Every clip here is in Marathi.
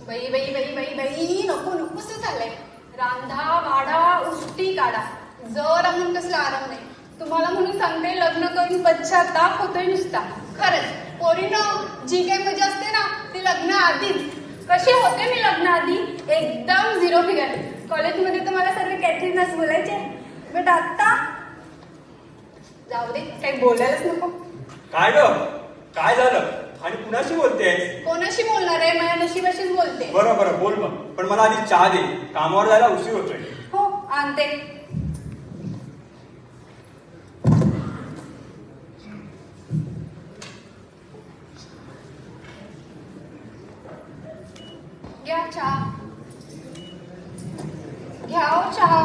बाई बाई बाई बाई बाई नको नकोस झालंय. रांधा वाढा उष्टी काढा जरा म्हणून कसला आराम नाही. तुम्हाला म्हणून सांगते लग्न करून पश्चाताप होतोय नुसता. खरंच पोरीनं जी काही मजा असते ना ती लग्न आधीच. कशी होते मी लग्न आधी एकदम झिरो फिगर. कॉलेजमध्ये तर मला सर्व कॅटरिंगच बोलायचे. बट आता जाऊ दे काही बोलायलाच नको. काय ग काय झालं आणि कुणाशी बोलतेस? कोणाशी बोलणार आहे माझ्या नशिबाशीच बोलते. बरं बरं बोल मग पण मला आधी चहा दे कामावर जायला उशीर होतोय. हो आणते. घ्या चहा घ्या हो चहा.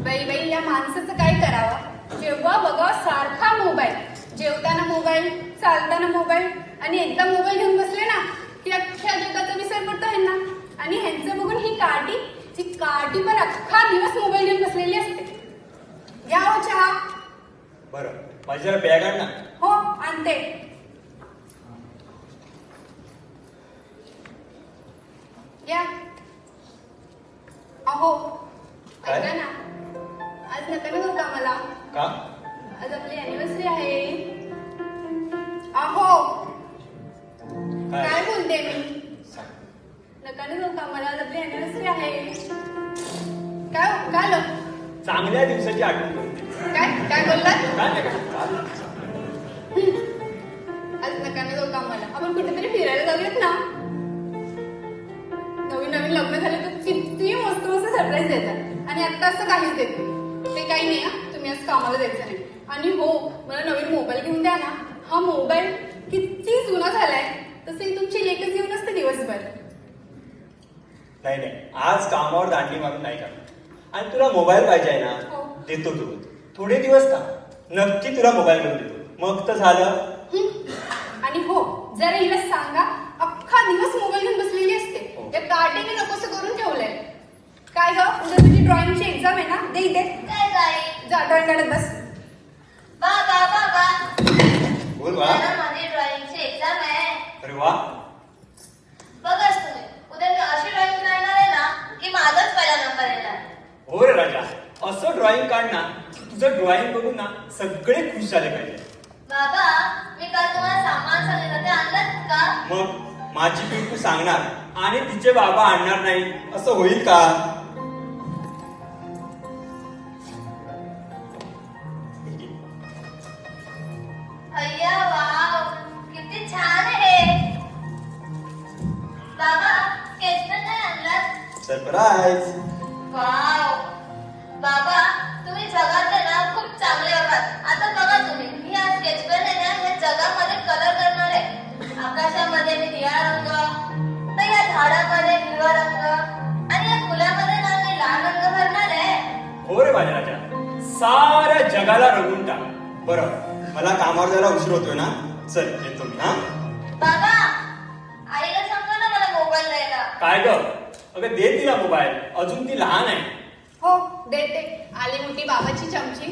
बाई बाई या माणसाचं काय करावं. जेव्हा बघा सारखा मोबाईल. जेवताना मोबाईल चालताना मोबाईल आणि एकदा मोबाईल घेऊन बसले ना की अख्ख्या जगाचा विसर पडतो ह्यांना. आणि ह्यांचं बघून ही काठी पण अख्खा दिवस मोबाईल घेऊन बसलेली असते. घ्या हो चहा. बरं माझी जरा बॅग आण ना. हो आणते. घ्या. अहो ऐका ना आज नका ना जाऊ का मला. का? आज आपली अॅनिव्हर्सरी आहे. अहो काय बोलते मी. नका ना जाऊ का मला आज आपली अॅनिव्हर्सरी आहे. काय काय लो चांगल्या दिवसाची आठवण करून दे. काय काय बोललात. काय नाही का? आज नका ना जाऊ का मला. आपण कुठेतरी फिरायला जाऊयात ना. नवीन नवीन लग्न झालं तर किती मस्त मस्त सरप्राईज देतात आणि आता असं काहीच देत नाही. ते काही नाही हा. तुम्ही आज कामाला जायचं नाही. आणि हो मला नवीन मोबाईल घेऊन द्या ना. हा मोबाईल किती जुना झालाय. तसंही तुमची लेखच घेऊन असते दिवसभर. नाही नाही आज कामावर दांडी मारून नाही करणार. आणि तुला मोबाईल पाहिजे आहे ना हो. देतो तू थोडे दिवस का नक्की तुला मोबाईल घेऊन देतो मग तर झालं. आणि हो जरा हिला सांगा अख्खा दिवस मोबाईल घेऊन बसलेली असते. हो. त्या कार्टीने नकोस करून ठेवलंय. काय ग उद्या तुझी ड्रॉइंगची एक्झाम आहे ना दे इथे. काय गाई जा ड्रॉइंग काढत बस. बाबा बाबा बोल वा. उद्या ना माझी ड्रॉइंगची एक्झाम आहे. अरे वा. बघाच तुम्ही उद्या मी अशी ड्रॉइंग काढणार आहे ना की माझाच पहिला नंबर येणार. हो रे राजा असं ड्रॉइंग काढ ना तुझं ड्रॉइंग बघून ना सगळे खुश झाले पाहिजे. बाबा मी काल तुम्हाला सामान सांगितलं ते आणलं का. मग माझी पिंटू सांगणार आणि तिचे बाबा आणणार नाही असं होईल का. अय्या वाव किती छान आहे. बाबा केसर नाही आणलात. सरप्राईज. वाव बाबा तुम्ही जगातले ना खूप चांगले आहात. आता बघा तुम्ही मी आज स्केच पेन आहे ना या जगामध्ये कलर करणार आहे. आकाशामध्ये मी निळा रंग तर या झाडामध्ये हिरवा रंग आणि या फुलामध्ये ना मी लाल रंग भरणार आहे. हो रे माझ्या राजा साऱ्या जगाला रंगून टाक. बरं मला कामावर जायला उशीर होतोय ना चल येतो मी. हा बाबा आईला सांगा ना मला मोबाईल द्यायला. काय ग अगं दे तिला मोबाईल अजून ती लहान आहे. हो देते. आली मोठी बाबाची चमची.